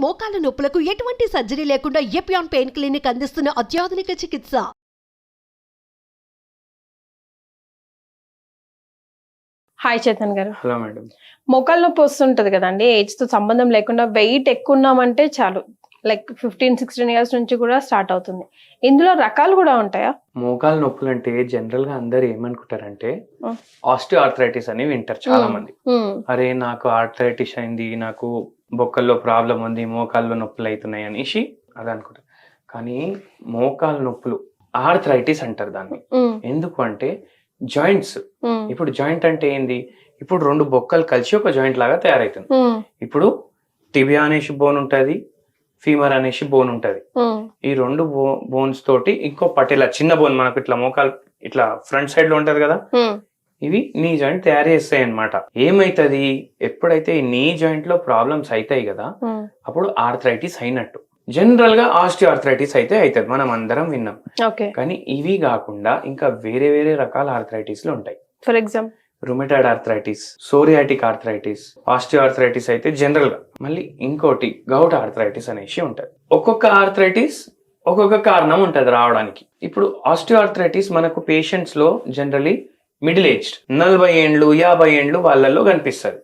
మోకాల నొప్పులకు ఎటువంటి సర్జరీ లేకుండా ఎపియాన్ పెయిన్ క్లినిక్ అందిస్తున్న అత్యాధునిక చికిత్స. హాయ్ చేతన్ గారు. Hello madam. మోకాలు నొప్పి వస్తుంటది కదండి, ఏజ్ తో సంబంధం లేకుండా వెయిట్ ఎక్కువ ఉన్నామంటే చాలు, లైక్ 15-16 ఇయర్స్ నుంచి కూడా స్టార్ట్ అవుతుంది. ఇందులో రకాలు కూడా ఉంటాయా? మోకాలు నొప్పులు అంటే జనరల్ గా అందరు ఏమనుకుంటారంటే ఆస్టియో ఆర్థరైటిస్ అని వింటారు చాలా మంది. అరే నాకు ఆర్థరైటిస్ అయింది, నాకు బొక్కల్లో ప్రాబ్లం ఉంది, మోకాల్లో నొప్పులు అవుతున్నాయి అనేసి అది అనుకుంటారు. కానీ మోకాలు నొప్పులు ఆర్థరైటిస్ అంటారు దాన్ని. ఎందుకు అంటే జాయింట్స్, ఇప్పుడు జాయింట్ అంటే ఏంది, ఇప్పుడు రెండు బొక్కలు కలిసి ఒక జాయింట్ లాగా తయారైతుంది. ఇప్పుడు టిబియా అనేసి బోన్ ఉంటది, ఫీమర్ అనేసి బోన్ ఉంటది. ఈ రెండు బోన్స్ తోటి ఇంకో పటేలా చిన్న బోన్ మనకు ఇట్లా మోకాలు ఇట్లా ఫ్రంట్ సైడ్ లో ఉంటది కదా, ఇవి నీ జాయింట్ తయారు చేస్తాయి అన్నమాట. ఏమైతుంది, ఎప్పుడైతే ఈ నీ జాయింట్ లో ప్రాబ్లమ్స్ అవుతాయి కదా, అప్పుడు ఆర్థరైటిస్ అయినట్టు. జనరల్ గా ఆస్టియో ఆర్థరైటిస్ అయితే అవుతుంది, మనం అందరం విన్నాం. కానీ ఇవి కాకుండా ఇంకా వేరే వేరే రకాల ఆర్థరైటిస్లు ఉంటాయి. For example rheumatoid arthritis, psoriatic arthritis, osteo arthritis అయితే జనరల్ గా. మళ్ళీ ఇంకోటి గౌట్ ఆర్థరైటిస్ అనేసి ఉంటది. ఒక్కొక్క ఆర్థరైటిస్ ఒక్కొక్క కారణం ఉంటది రావడానికి. ఇప్పుడు ఆస్టియో ఆర్థరైటిస్ మనకు పేషెంట్స్ లో జనరలీ మిడిల్ ఏజ్డ్ 40 ఏండ్లు 50 ఏండ్లు వాళ్ళల్లో కనిపిస్తుంది.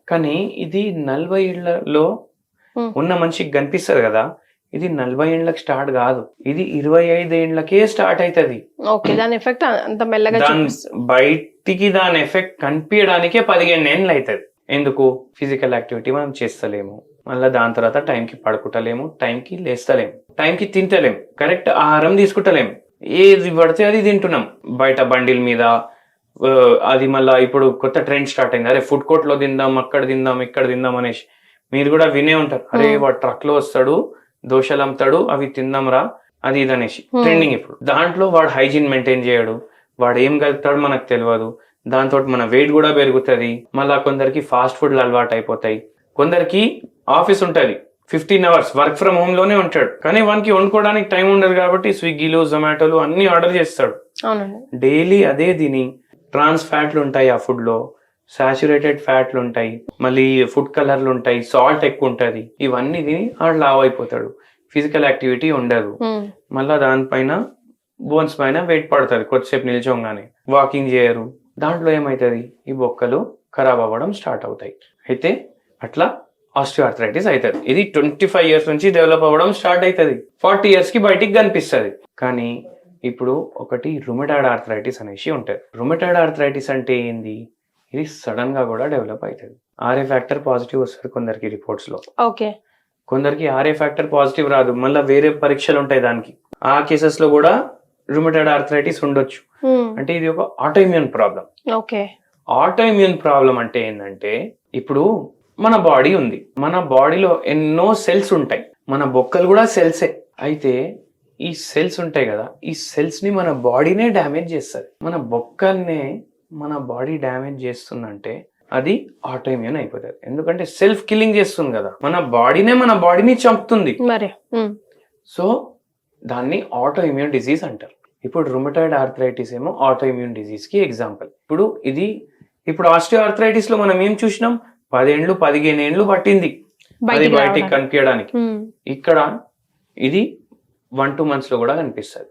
కానీ ఇది 40 ఏళ్లలో ఉన్న మనిషికి కనిపిస్తుంది కదా, ఇది 40 ఏండ్లకు స్టార్ట్ కాదు, ఇది 25 ఏండ్లకే స్టార్ట్ అవుతుంది. దాని ఎఫెక్ట్ అంత మెల్లగా బయటికి దాని ఎఫెక్ట్ కనిపించడానికే 15 ఏండ్లు అవుతుంది. ఎందుకు, ఫిజికల్ యాక్టివిటీ మనం చేస్తలేము, మళ్ళీ దాని తర్వాత టైంకి పడుకుంటలేము, టైంకి లేస్తలేము, టైంకి తింటలేము, కరెక్ట్ ఆహారం తీసుకుంటలేము, ఏది పడితే అది తింటున్నాం బయట బండిల మీద. అది మళ్ళీ ఇప్పుడు కొత్త ట్రెండ్ స్టార్ట్ అయింది, అరే ఫుడ్ కోర్ట్ లో తిందాం, అక్కడ తిందాం, ఇక్కడ తిందాం అనేసి. మీరు కూడా వినే ఉంటారు, అరే వాడు ట్రక్ లో వస్తాడు, దోశలు అమ్ముతాడు, అవి తిందాంరా, అది ఇది అనేసి ట్రెండింగ్. ఇప్పుడు దాంట్లో వాడు హైజీన్ మెయింటైన్ చేయడు, వాడు ఏం కలుపుతాడు మనకు తెలియదు, దాంతో మన వెయిట్ కూడా పెరుగుతుంది. మళ్ళా కొందరికి ఫాస్ట్ ఫుడ్లు అలవాటు అయిపోతాయి, కొందరికి ఆఫీస్ ఉంటుంది 15 hours వర్క్ ఫ్రమ్ హోమ్ లోనే ఉంటాడు, కానీ వానికి వండుకోవడానికి టైం ఉండదు కాబట్టి స్విగ్గీలు జొమాటోలు అన్ని ఆర్డర్ చేస్తాడు డైలీ. అదే తిని ట్రాన్స్ ఫ్యాట్లు ఉంటాయి ఆ ఫుడ్ లో, సాచురేటెడ్ ఫ్యాట్లు ఉంటాయి, మళ్ళీ ఫుడ్ కలర్లు ఉంటాయి, సాల్ట్ ఎక్కువ ఉంటది, ఇవన్నీ తిని ఆడు లావ్ అయిపోతాడు, ఫిజికల్ యాక్టివిటీ ఉండదు, మళ్ళా దానిపైన బోన్స్ పైన వెయిట్ పడుతుంది, కొద్దిసేపు నిల్చోగానే వాకింగ్ చేయరు. దాంట్లో ఏమవుతుంది, ఈ బొక్కలు ఖరాబ్ అవ్వడం స్టార్ట్ అవుతాయి. అయితే అట్లా ఆస్టియో ఆర్థరైటిస్ అవుతుంది. ఇది 25 years నుంచి డెవలప్ అవ్వడం స్టార్ట్ అవుతుంది, 40 years కి బయటికి కనిపిస్తుంది. కానీ ఇప్పుడు ఒకటి రుమటాయిడ్ ఆర్థరైటిస్ అనేసి ఉంటుంది. రుమటాయిడ్ ఆర్థరైటిస్ అంటే ఏంది, ఇది సడన్ గా కూడా డెవలప్ అవుతుంది. ఆర్ఏ ఫ్యాక్టర్ పాజిటివ్ వస్తుంది కొందరికి రిపోర్ట్స్ లో, కొందరికి ఆర్ఏ ఫ్యాక్టర్ పాజిటివ్ రాదు, మళ్ళీ వేరే పరీక్షలు ఉంటాయి దానికి. ఆ కేసెస్ లో కూడా రుమటాయిడ్ ఆర్థరైటిస్ ఉండొచ్చు. అంటే ఇది ఒక ఆటోఇమ్యూన్ ప్రాబ్లం. ఆటోఇమ్యూన్ ప్రాబ్లం అంటే ఏంటంటే, ఇప్పుడు మన బాడీ ఉంది, మన బాడీలో ఎన్నో సెల్స్ ఉంటాయి, మన బొక్కలు కూడా సెల్సే. అయితే ఈ సెల్స్ ఉంటాయి కదా, ఈ సెల్స్ ని మన బాడీనే డ్యామేజ్ చేస్తుంది. మన బొక్కల్నే మన బాడీ డ్యామేజ్ చేస్తుందంటే అది ఆటోఇమ్యూన్ అయిపోతుంది. ఎందుకంటే సెల్ఫ్ కిల్లింగ్ చేస్తుంది కదా, మన బాడీని చంపుతుంది. సో దాన్ని ఆటోఇమ్యూన్ డిజీజ్ అంటారు. ఇప్పుడు రుమటాయిడ్ ఆర్థరైటిస్ ఏమో ఆటోఇమ్యూన్ డిజీజ్ కి ఎగ్జాంపుల్. ఇప్పుడు ఆస్టియో ఆర్థరైటిస్ లో మనం ఏం చూసినాం, 10 ఏండ్లు 15 ఏండ్లు పట్టింది అది బయటికి కనిపించడానికి. ఇక్కడ ఇది 1-2 months లో కూడా కనిపిస్తుంది.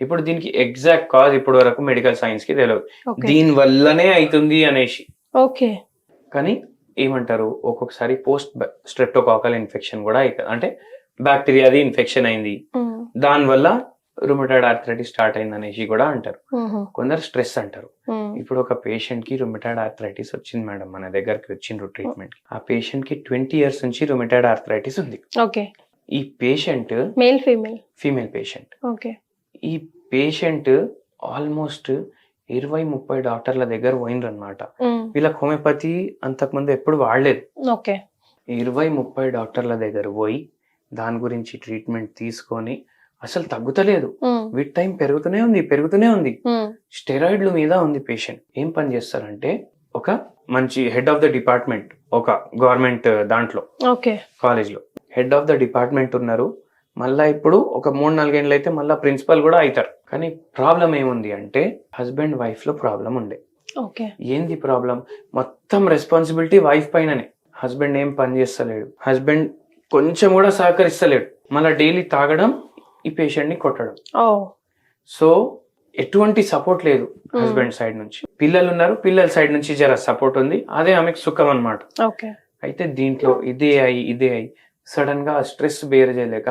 ఇప్పుడు దీనికి ఎగ్జాక్ట్ కాజ్ ఇప్పటి వరకు మెడికల్ సైన్స్ కి తెలియదు, దీని వల్లనే అవుతుంది అనేసి. కానీ ఏమంటారు, ఒక్కొక్కసారి పోస్ట్ స్ట్రెప్టోకాకల్ ఇన్ఫెక్షన్ కూడా అవుతుంది, అంటే బ్యాక్టీరియాది ఇన్ఫెక్షన్ అయింది, దాని వల్ల రుమటాయిడ్ ఆర్థరైటిస్ స్టార్ట్ అయింది అనేసి కూడా అంటారు. కొందరు స్ట్రెస్ అంటారు. ఇప్పుడు ఒక పేషెంట్ కి రుమటాయిడ్ ఆర్థరైటిస్ వచ్చింది మేడం, మన దగ్గరికి వచ్చిండ్రు ట్రీట్మెంట్ కి. ఆ పేషెంట్ కి 20 years నుంచి రుమటాయిడ్ ఆర్థరైటిస్ ఉంది. ఈ పేషెంట్ ఫీమేల్ పేషెంట్. ఈ పేషెంట్ ఆల్మోస్ట్ 20-30 డాక్టర్ల దగ్గర పోయినరు అనమాట. వీళ్ళకి హోమియోపతి అంతకుముందు ఎప్పుడు వాడలేదు. 20-30 డాక్టర్ల దగ్గర పోయి దాని గురించి ట్రీట్మెంట్ తీసుకొని అసలు తగ్గుతలేదు, విత్ టైం పెరుగుతూనే ఉంది. స్టెరాయిడ్ల మీద ఉంది పేషెంట్. ఏం పని చేస్తారంటే, ఒక మంచి హెడ్ ఆఫ్ ద డిపార్ట్మెంట్, ఒక గవర్నమెంట్ దాంట్లో కాలేజ్ లో హెడ్ ఆఫ్ ద డిపార్ట్మెంట్ ఉన్నారు. మళ్ళా ఇప్పుడు ఒక 3-4 ఏళ్ళు అయితే మళ్ళీ ప్రిన్సిపల్ కూడా అవుతారు. కానీ ప్రాబ్లం ఏముంది అంటే, హస్బెండ్ వైఫ్ లో ప్రాబ్లం ఉండే. ఏంది ప్రాబ్లం, మొత్తం రెస్పాన్సిబిలిటీ వైఫ్ పైననే. హస్బెండ్ ఏం పని చేస్తలేడు, హస్బెండ్ కొంచెం కూడా సహకరిస్తలేడు. మళ్ళీ డైలీ తాగడం, ఈ పేషెంట్ ని కొట్టడం. ఓ సో ఎటువంటి సపోర్ట్ లేదు హస్బెండ్ సైడ్ నుంచి. పిల్లలు ఉన్నారు, పిల్లల సైడ్ నుంచి జర సపోర్ట్ ఉంది, అదే ఆమెకు సుఖం అన్నమాట. ఓకే. అయితే దీంట్లో ఇదే అయి సడన్ గా స్ట్రెస్ బేర్ చేయలేక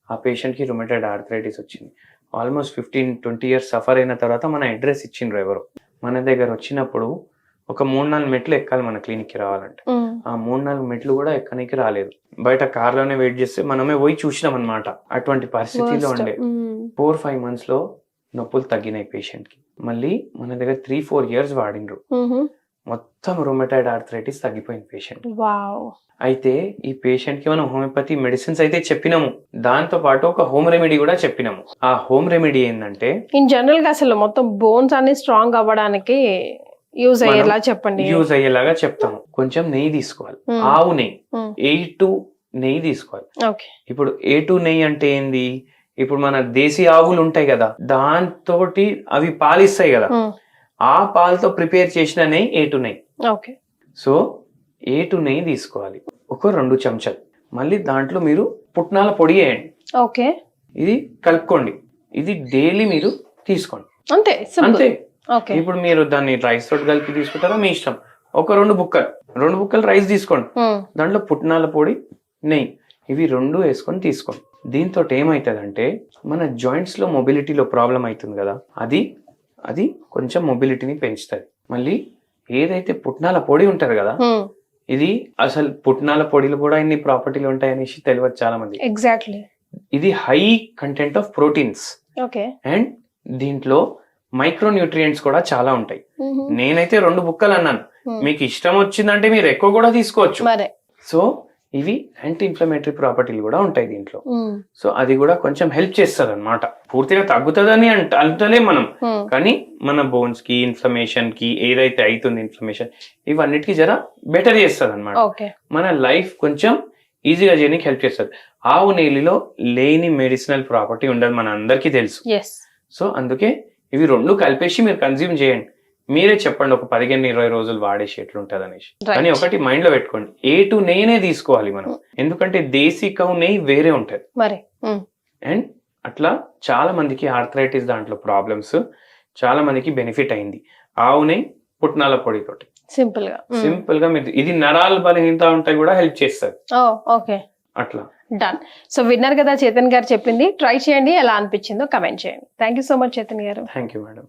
ఆ పేషెంట్ కి రుమటైడ్ ఆర్థరైటిస్ వచ్చింది. ఆల్మోస్ట్ 15-20 years సఫర్ అయిన తర్వాత మన అడ్రస్ ఇచ్చిండ్రు ఎవరు. మన దగ్గర వచ్చినప్పుడు ఒక 3-4 మెట్లు ఎక్కాలి మన క్లినిక్ కి రావాలంటే. ఆ 3-4 మెట్లు కూడా ఎక్కడానికి రాలేదు. బయట కార్ లోనే వెయిట్ చేస్తే మనమే పోయి చూసినాం అనమాట. అటువంటి పరిస్థితిలో ఉండే 4-5 months లో నొప్పులు తగ్గినాయి పేషెంట్ కి. మళ్ళీ మన దగ్గర 3-4 years వాడిండ్రు. మొత్తం రుమటైడ్ ఆర్థరైటిస్ తగ్గిపోయింది పేషెంట్. అయితే ఈ పేషెంట్ కి మనం హోమియోపతి మెడిసిన్స్ అయితే చెప్పినాము, దాంతో పాటు ఒక హోమ్ రెమెడీ కూడా చెప్పినాము. ఆ హోమ్ రెమెడీ ఏంటంటే, ఇన్ జనరల్ గా అసలు మొత్తం బోన్స్ అన్ని స్ట్రాంగ్ అవ్వడానికి యూజ్ అయ్యేలా చెప్పండి. యూజ్ అయ్యేలాగా చెప్తాము. కొంచెం నెయ్యి తీసుకోవాలి, ఆవు నెయ్యి, A2 నెయ్యి తీసుకోవాలి. ఇప్పుడు A2 నెయ్యి అంటే ఏంది, ఇప్పుడు మన దేశీ ఆవులు ఉంటాయి కదా, దాంతో అవి పాలిస్తాయి కదా, ఆ పాలతో ప్రిపేర్ చేసిన నెయ్యి A2 నెయ్యి. సో A2 నెయ్యి తీసుకోవాలి, ఒక 2 చెంచాలు. మళ్ళీ దాంట్లో మీరు పుట్నాల పొడి వేయండి. ఇది కలుపుకోండి. ఇది డైలీ మీరు తీసుకోండి, అంతే. ఇప్పుడు మీరు దాన్ని రైస్ తోటి కలిపి తీసుకుంటారా మీ ఇష్టం. ఒక 2 బుక్కలు రైస్ తీసుకోండి, దాంట్లో పుట్నాల పొడి, నెయ్యి, ఇవి 2 వేసుకొని తీసుకోండి. దీంతో ఏమవుతుందంటే మన జాయింట్స్ లో మొబిలిటీలో ప్రాబ్లం అవుతుంది కదా, అది కొంచెం మొబిలిటీని పెంచుతుంది. మళ్ళీ ఏదైతే పుట్నాల పొడి ఉంటారు కదా, ఇది అసలు పుట్నాల పొడిలో కూడా ఇన్ని ప్రాపర్టీలు ఉంటాయనేసి తెలియదు చాలా మంది. ఎగ్జాక్ట్లీ. ఇది high content of proteins and దీంట్లో మైక్రో న్యూట్రియంట్స్ కూడా చాలా ఉంటాయి. నేనైతే 2 బుక్కలు అన్నాను, మీకు ఇష్టం వచ్చిందంటే మీరు ఎక్కువ కూడా తీసుకోవచ్చు. సో ఇవి యాంటీ ఇన్ఫ్లమేటరీ ప్రాపర్టీలు కూడా ఉంటాయి దీంట్లో. సో అది కూడా కొంచెం హెల్ప్ చేస్తుంది అనమాట. పూర్తిగా తగ్గుతుందని అంటలే మనం, కానీ మన బోన్స్ కి, ఇన్ఫ్లమేషన్ కి, ఏదైతే అవుతుంది ఇన్ఫ్లమేషన్, ఇవన్నిటికీ జర బెటర్ చేస్తుంది అనమాట. మన లైఫ్ కొంచెం ఈజీగా చేయడానికి హెల్ప్ చేస్తుంది. ఆవు నెయ్యిలో లేని మెడిసినల్ ప్రాపర్టీ ఉండదు, మన అందరికీ తెలుసు. సో అందుకే ఇవి 2 కలిపేసి మీరు కన్జ్యూమ్ చేయండి. మీరే చెప్పండి ఒక 15-20 రోజులు వాడేసి ఎట్లుంటది అనేసి. కానీ ఒకటి మైండ్ లో పెట్టుకోండి, A2 నెయ్యినే తీసుకోవాలి మనం, ఎందుకంటే దేశీ కౌ నెయ్యి వేరే ఉంటది. అండ్ అట్లా చాలా మందికి ఆర్థరైటిస్ దాంట్లో ప్రాబ్లమ్స్, చాలా మందికి బెనిఫిట్ అయింది ఆవు నెయ్యి పుట్నాల పొడితోటి. సింపుల్ గా మీరు ఇది నరాల బలహీనత ఉంటాయి కూడా హెల్ప్ చేస్తుంది. అట్లా డన్. సో విన్నారు కదా చేతన్ గారు చెప్పింది, ట్రై చేయండి, ఎలా అనిపించిందో కమెంట్ చేయండి. Thank you so much Chetan garu. Thank you madam.